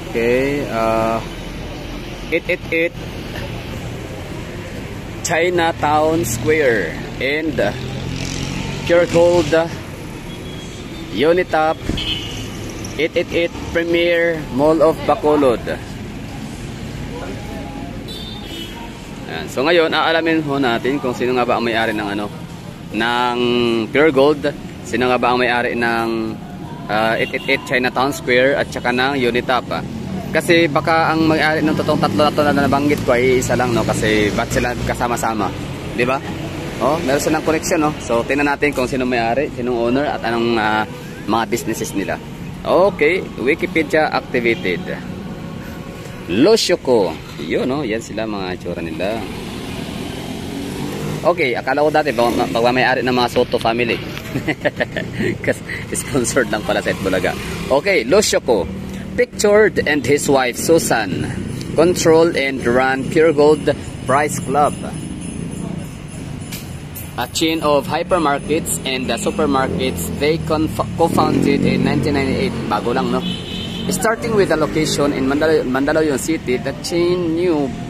Okay, 888 Chinatown Square and Pure Gold Unitop 888 Premier Mall of Bacolod. Ayan. So ngayon, aalamin ho natin kung sino nga ba ang may-ari ng ng Pure Gold, sino nga ba ang may-ari ng 888 Chinatown Square at saka ng Unitop. Kasi baka ang may-ari ng totoong tatlo na to na nabanggit ko ay isa lang, no? Kasi ba't sila kasama-sama, di ba? Oh, meron silang connection, no? So tingnan natin kung sino may-ari, sinong owner at anong mga businesses nila. Okay, Wikipedia activated. Losyoko. Yun, no? Yan sila mga itsura nila. Okay, akala ko dati baka may-ari ng mga Soto family. Kasi sponsored lang pala sa Itbulaga. Okay, Losyoko. Pictured and his wife Susan control and run Pure Gold Price Club, a chain of hypermarkets and supermarkets they co-founded in 1998. Bago lang, no? Starting with a location in Mandaluyong City, the chain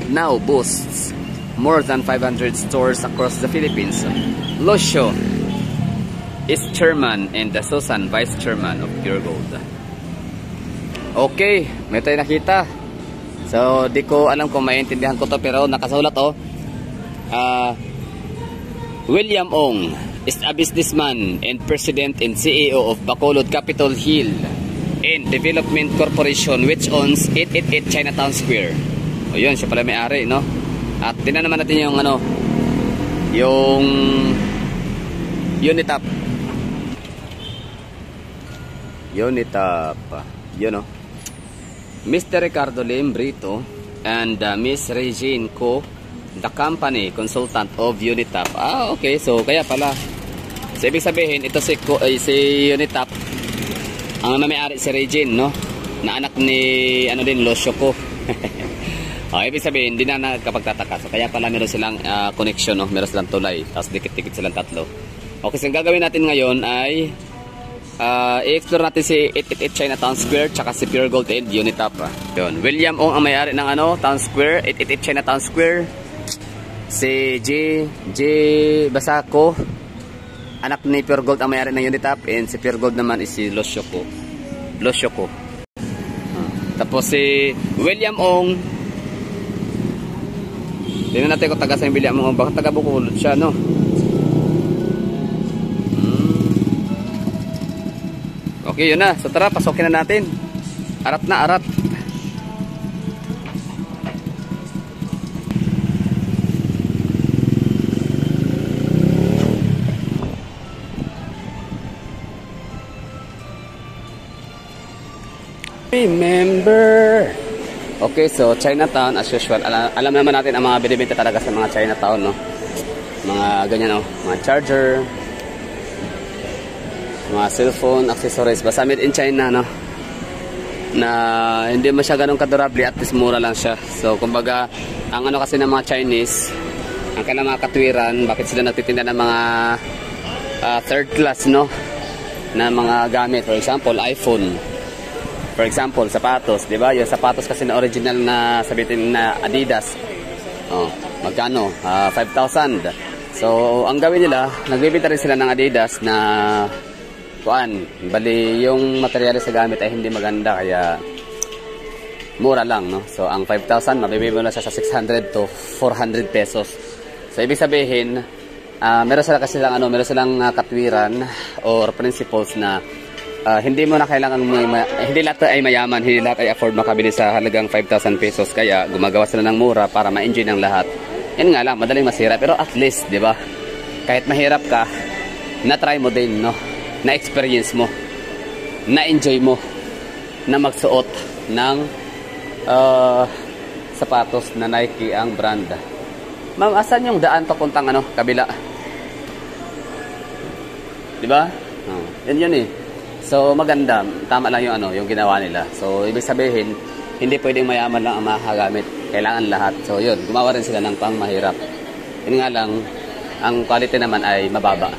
now boasts more than 500 stores across the Philippines. Losyo is chairman and Susan vice chairman of Pure Gold. Okay, may tayo nakita. So, di ko alam kung maintindihan ko to, pero nakasulat, William Ong is a businessman and president and CEO of Bacolod Capitol Hill and Development Corporation, which owns 888 Chinatown Square. O yun, siya pala may-ari, no? At tingnan naman natin yung yung Unitop. Yun, no? Mr. Ricardo Lim Brito and Miss Regine Co, the company consultant of Unitop. Okay, so kaya pala. So ibig sabihin ito si Unitop ang may-ari si Regine, no? Na anak ni Losyoko. Ibig sabihin hindi na nakapagtataka. So kaya pala meron silang connection, no? Meron silang tulay. Tapos dikit-dikit silang tatlo. Okay, so ang gagawin natin ngayon ay i-explore natin si 888 Chinatown Square tsaka si Pure Gold and Unitop. Yun. William Ong ang may-ari ng Town Square, 888 Chinatown Square. Si J. Basako, anak ni Pure Gold ang may-ari ng Unitop, and si Pure Gold naman is si Losyoko. Tapos si William Ong, tingnan natin kung taga sa William Ong, baka taga Bacolod siya, no? Okay, yun na. So tara, pasokin na natin. Arat na, arat. Remember. Okay, so Chinatown as usual. Alam naman natin ang mga binibenta talaga sa mga Chinatown, no? Mga ganyan, no? Mga charger, mga cellphone, accessories, basta made in China, no? Na hindi mo siya ganun kadurable, at least mura lang siya. So kumbaga, ang kasi ng mga Chinese, ang kailang mga katwiran, bakit sila nagtitinda ng mga third class, no? Na mga gamit, for example, iPhone. For example, sapatos, di ba? Yung sapatos kasi na original na sabihin na Adidas. Magkano? 5,000. So ang gawin nila, nagbibenta rin sila ng Adidas na bali yung materyales sa gamit ay hindi maganda, kaya mura lang, no? So ang 5,000 mabibili mo na siya sa 600 to 400 pesos. So ibig sabihin, meron sila kasi meron silang katwiran or principles na hindi mo na kailangan hindi lahat ay mayaman, hindi lahat ay afford makabili sa halagang 5,000 pesos, kaya gumagawa sila ng mura para ma-enjoy ng lahat. Yan nga lang, madaling masira, pero at least, di ba? Kahit mahirap ka, na-try mo din, no? Na-experience mo, na-enjoy mo na magsuot ng sapatos na Nike ang brand. Ma'am, asan yung daan papuntang kabila? Di ba? Yan eh. So maganda, tama lang yung yung ginawa nila. So ibig sabihin, hindi pwedeng mayaman lang ang makagamit, kailangan lahat. So yun, gumawa rin sila ng pangmahirap. Yun nga lang, ang quality naman ay mababa.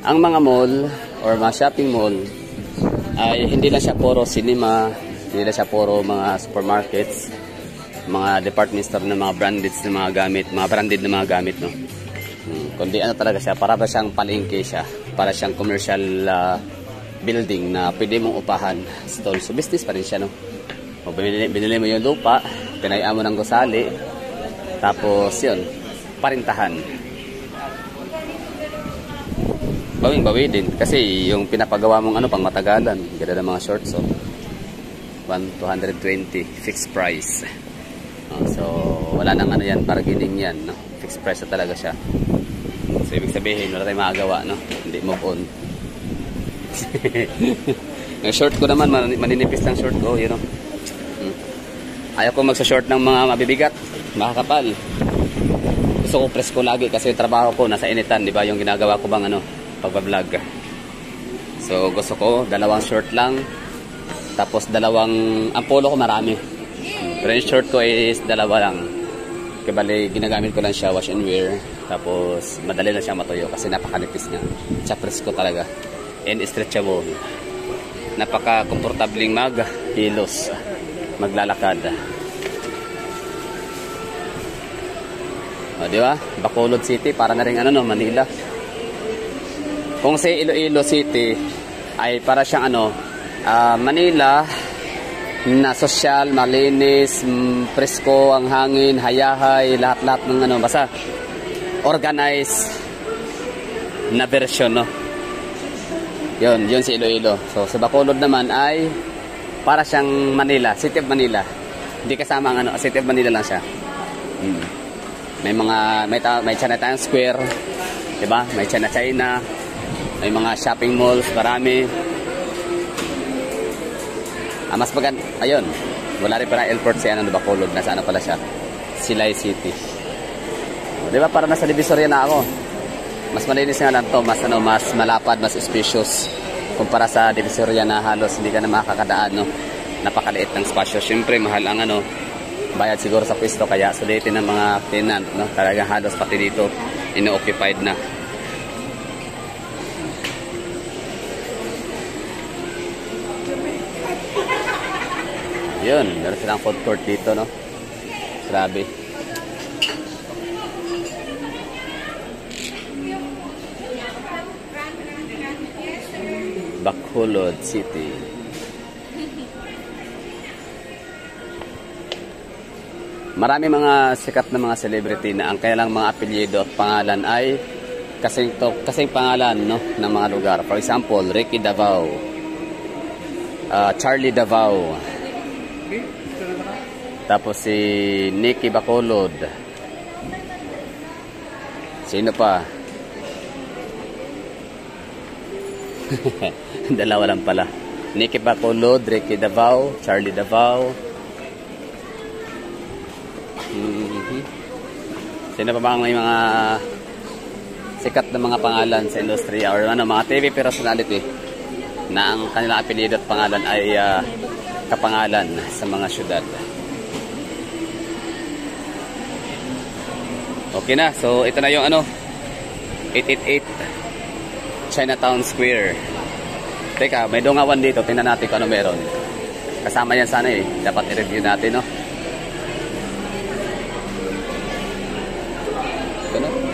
Ang mga mall or mga shopping mall, ay hindi lang siya puro cinema, hindi lang siya puro mga supermarkets, mga department store na mga branded na mga gamit, mga branded na mga gamit, no. Kundi ano talaga siya, para ba siyang palengke siya, para siyang commercial building na pwede mong upahan, stall. So business pa rin siya, no. O, binili mo yung lupa, pinayaan mo ng gusali, tapos yun, parintahan. Bawing-bawi din kasi yung pinapagawa mong ano pang matagalan, ganda ng mga shorts, so 220 fixed price. So wala nang ano yan, bargaining yan, no? Fixed price na talaga siya. So ibig sabihin wala tayong magagawa, no? Hindi move on. Yung short ko naman, maninipis lang short ko, you know. Ayaw ko magsa-short ng mga mabibigat, makakapal. Gusto ko presko lagi kasi yung trabaho ko nasa initan, di ba? Yung ginagawa ko bang ano, pagbablog. So gusto ko dalawang short lang, tapos ang polo ko marami, pero yung short ko is dalawa lang. Kaya bali ginagamit ko lang siya wash and wear, tapos madali lang siya matuyo kasi napakanipis niya, tsaka presko talaga and stretchable, napaka komportabling maghilos, maglalakad. O, di ba? Bacolod City para na rin ano, no, Manila. Kung sa Iloilo City ay para siyang ano, Manila na sosyal, malinis, presko ang hangin, hayahay, lahat-lahat ng ano, basta organized na version, no. Yun si Iloilo. So sa Bacolod naman ay para siyang Manila, City of Manila. Hindi kasama ang ano, City of Manila lang siya. May Chinatown Square, 'di ba? May China, may mga shopping malls, marami. Mas maganda, ayun. Wala rin pa na airport siya ng Bacolod, nasa ano pala siya? Silay City. 'Di ba? Para nasa Divisoria na ako. Mas malinis nga lang 'to, mas ano, mas malapad, mas spacious kumpara sa Divisoria na halos hindi ka na makakadaan, no. Napakaliit ng spasyo. Siyempre, mahal ang ano, bayad siguro sa pwesto, kaya sulitin ng mga tenant, no. Talagang halos pati dito ino-occupied na. Yun, meron silang food court dito, no. Grabe. Bacolod City. Marami mga sikat na mga celebrity na ang kanilang mga apelyido at pangalan ay kasing pangalan, no, ng mga lugar. For example, Ricky Davao, Charlie Davao, tapos si Nicky Bacolod. Sino pa? Dalawa lang pala. Nicky Bacolod, Ricky Davao, Charlie Davao. Sino pa bang may mga sikat na mga pangalan sa industriya or ano, mga TV personality na ang kanilang apelyido at pangalan ay kapangalan sa mga syudad. Okay na, so ito na yung ano, 888 Chinatown Square. Teka, may dungawan dito, tingnan natin kung ano meron. Kasama yan sana eh, dapat i-review natin, no.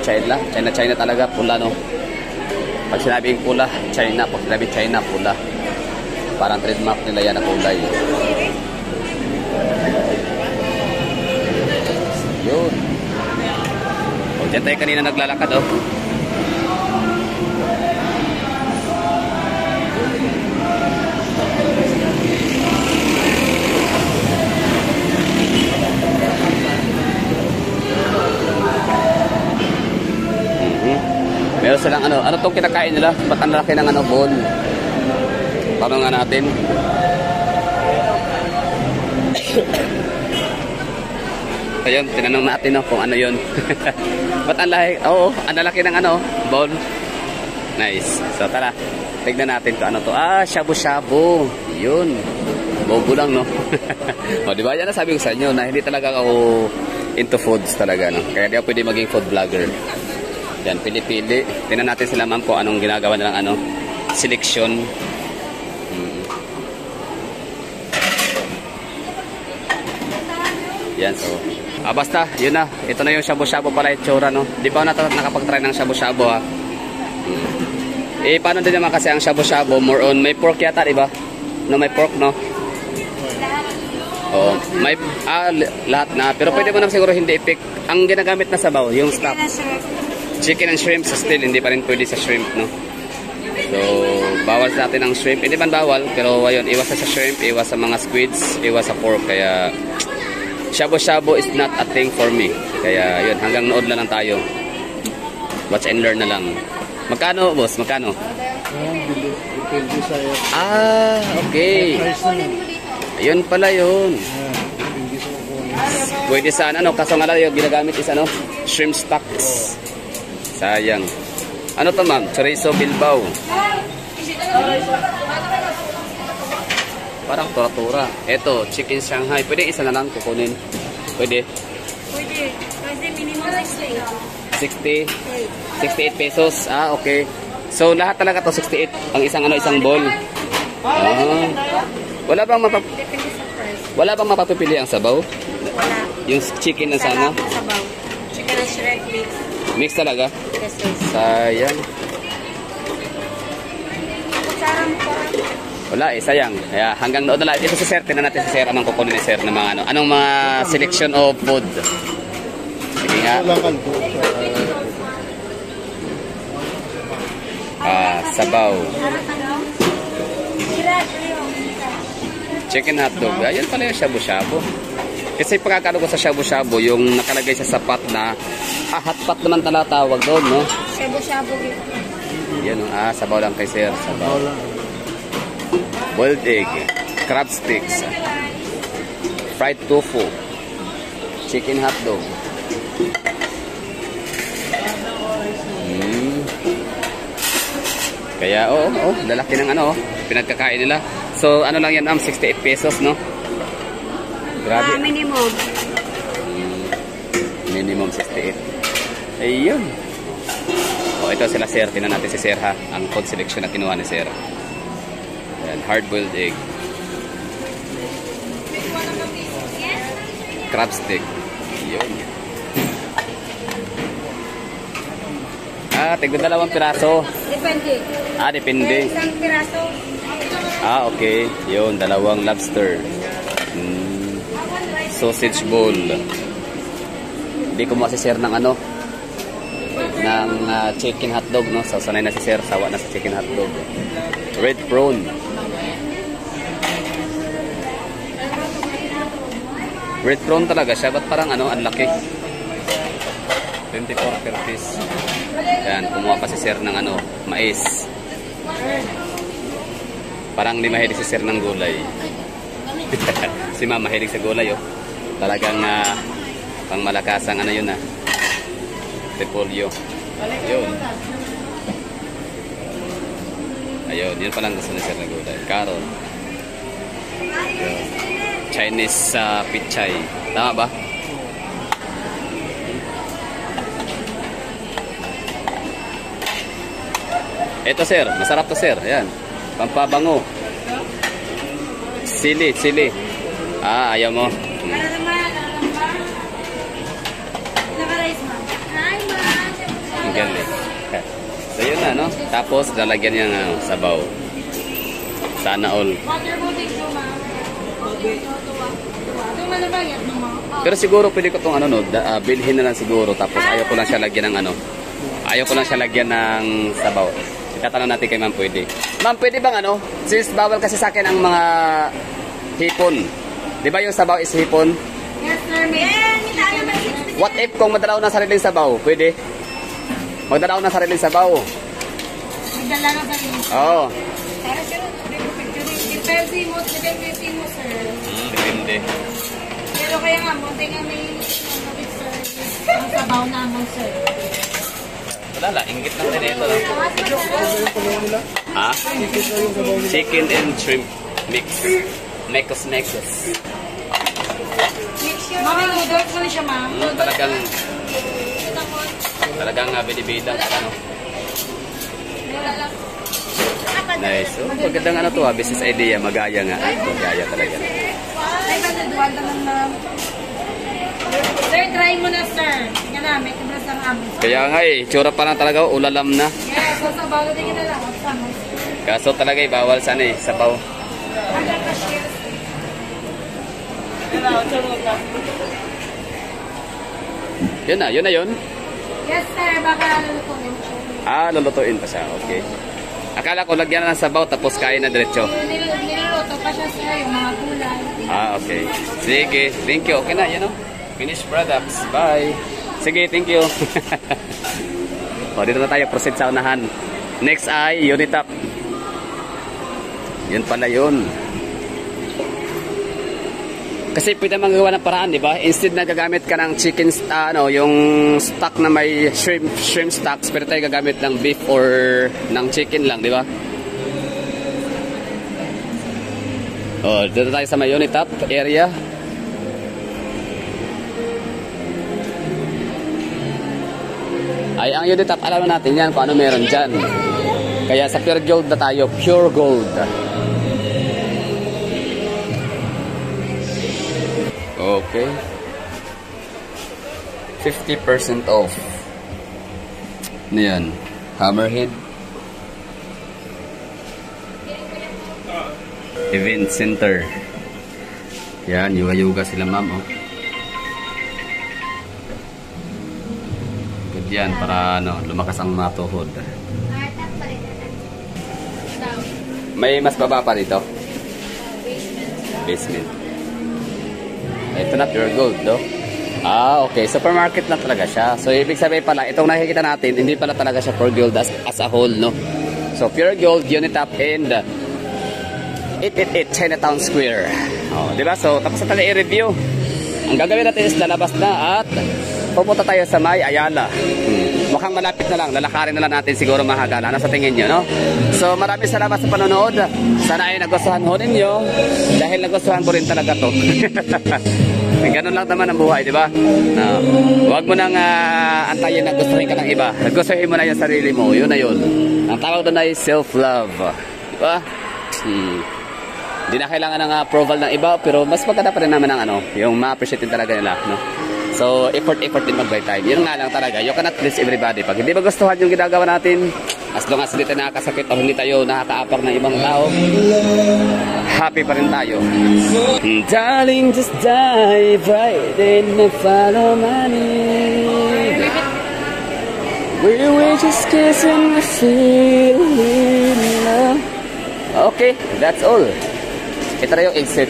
China talaga, pula, no. Pag sinabing pula, China. Pag sinabing China, pula. Parang trademark nila yan na kulay. Yun. O, dyan tayo kanina naglalakad, oh. Meron silang ano tong kinakain nila? Ba't ang laki ng ano, bowl? Tanong nga natin. Ayun, tinanong natin, no, kung ano yun. Ba't ang laki? Oo, ang laki ng ano, bowl. Nice. So tara, tignan natin kung ano to. Shabu-shabu. Yun. Bobo lang, no? O, di ba? Yan na sabi ko sa inyo na hindi talaga ako into foods talaga, no? Kaya di ako pwede maging food vlogger. Yan, pili-pili. Tingnan natin sila, ma'am, kung anong ginagawa nilang ano, selection. Yan, so. Basta, yun na. Ito na yung shabu-shabu pala itsura, no? Di ba nakapag-try ng shabu-shabu, ha? Paano din naman kasi ang shabu-shabu, more on, may pork yata, di ba? No, may pork, no? Oo, may, lahat na. Pero pwede mo naman siguro hindi i-pick. Ang ginagamit na sabaw, yung stock. Chicken and shrimp, so still, hindi pa rin pwede sa shrimp, no? So, bawal sa atin ang shrimp. Hindi man bawal, pero ayun, iwas sa shrimp, iwas sa mga squids, iwas sa pork. Kaya, shabu-shabu is not a thing for me. Kaya, yun, hanggang nood na lang tayo. Watch and learn na lang. Magkano, boss? Magkano? Okay. Ayun pala yun. Pwede sa ano, kaso nga lang yung ginagamit is ano, shrimp stocks. Sayang. Ano to, ma'am? Chorizo Bilbao. Parang tura-tura. Ito, chicken Shanghai. Pwede isa na lang kukunin. Pwede. Pwede. Kasi minimum 60. 68 pesos. Okay. So, lahat talaga to 68. Ang isang bowl. Wala bang mapapipili ang sabaw? Wala. Yung chicken na sana? Sabaw. Chicken and shrimp mix. Mix talaga? Yes, yes. Sayang. Kutsara mo pa. Wala sayang. Kaya hanggang noon na lang. Ito si Sir, tinan natin si Sir. Anong kukunin ni Sir ng mga ano? Anong mga selection of food? Sige nga. Sabaw. Chicken hotdog. Ayan pala yung shabu-shabu. Kasi pagkakalo ko sa shabu-shabu, yung nakalagay sa sapat na hotpot naman tala tawag doon, no? Shabu-shabu. Yan, sabaw lang kay Sir. Sabaw. Boiled egg, crab sticks, fried tofu, chicken hotdog. Kaya, lalaki ng ano, pinagkakain nila. So, ano lang yan, 68 pesos, no? Grabe. Minimum. Minimum 68. Ayun. Ito sila Sir. Tinan natin si Sir, ha. Ang food selection na kinuha ni Sir. Ayan, hard-boiled egg. Crab stick. Ayun. Tignan 2 piraso. Depende. Depende. Isang piraso. Okay. Yun, 2 lobster. Sausage bowl. Hindi ko si Sir ng ano, ng chicken hotdog, no? So, sanay na si Sir, sawa na sa chicken hotdog. Red prawn. Red prawn talaga siya, ba't parang ano, ang laki. 24 per piece. Yan, kumuha pa si Sir ng ano, mais. Parang hindi mahilig si Sir ng gulay. Si Ma'am mahilig sa gulay, oh. Talagang pang malakasang ano yun, repolyo. Ayun. Ayun, yun palang gusto ni Sir na gulay. Carrot. Ayun. Chinese pichay. Tama ba? Ito Sir, masarap to Sir. Ayan. Pampabango. Sili. Ayaw mo. Ang galing. So yun na, no? Tapos lalagyan niya ng sabaw. Sana all. Pero siguro pwede ko itong ano, no? Bilhin na lang siguro. Tapos ayaw ko lang siya lagyan ng ano. Ayaw ko lang siya lagyan ng sabaw. Itatanong natin kay Ma'am, pwede. Ma'am, pwede bang ano? Since bawal kasi sa akin ang mga hipon. Di ba yung sabaw is hipon? Yes, sir. What if kung magdalaw ng sariling sabaw? Pwede? Magdalaw ng sariling sabaw. Magdala na ba rin? Oo. Depende mo, sir. Depende. Pero kaya nga, munti nga may sir. Ang sabaw namon, sir. Wala, ingit lang din ito. Ha? Chicken and shrimp mix. Mekos. Mami, noodles ko na siya, ma'am. Talagang binibidang ano. Nice. So, magandang ano to, business idea. Magaya nga. Magaya talaga. Ay, ba, naduwal naman, ma'am. Sir, try mo na, sir. Tingnan na, may tibras ang amo. Kaya nga tsura pa lang talaga, ulalam na. Yes, so sa bago din na lang. Sama. Kaso talaga bawal sana sabaw. Under cashier. Yun na yun. Yes, sir. Baka lulutuin. Lulutuin pa siya, okay. Akala ko lagyan na ng sabaw tapos kain na diretso. Niluluto pa siya, sir, yung mga gulay. Okay. Sige, thank you. Okay na, finished products. Bye. Sige, thank you. Dito na tayo, proceed sa unahan. Next ay Unitap. Yun pala yun. Kasi pwede magawa ng paraan, di ba? Instead na gagamit ka ng chicken, yung stock na may shrimp stocks, pero tayo gagamit ng beef or ng chicken lang, di ba? Dito tayo sa may Unitap area. Ay, ang Unitap, alam natin yan kung ano meron dyan. Kaya sa Pure Gold na tayo, Pure Gold. Okay. 50% off. Ano yan? Hammerhead. Event Center. Yan, yuga-yuga sila ma'am. Good yan, para lumakas ang matuhod. May mas baba pa dito? Basement. Ito na, Pure Gold, no? Okay. Supermarket na talaga siya. So, ibig sabihin pala, itong nakikita natin, hindi pala talaga siya Pure Gold as a whole, no? So, Pure Gold, Unitap, and 888 Chinatown Square. Diba? So, tapos na tayo i-review. Ang gagawin natin is lalabas na at pupunta tayo sa May Ayala. Mukhang malapit na lang. Lalakarin na lang natin siguro mahagala. Ano sa tingin nyo, no? So, maraming salamat sa panonood. Sana ay nagustuhan ho ninyo. Dahil nagustuhan ko rin talaga to. Ganun lang naman ang buhay, di ba? Huwag mo nang antayin na gustuhin ka ng iba. Gustuhin mo na yung sarili mo. Yun na yun. Ang tawag doon ay self-love. Di ba? Hindi na kailangan ng approval ng iba, pero mas maganda pa rin naman ang yung ma-appreciate din talaga nila, no? So, effort din mag-buy time. Yun nga lang talaga. You cannot please everybody. Pag hindi magustuhan yung ginagawa natin, as long as hindi tayo nakakasakit o hindi tayo nakakaapak ng ibang tao, happy pa rin tayo. Darling, just dive right in and follow my lead. We were just kissing and feeling love. Okay, that's all. Ito na yung exit.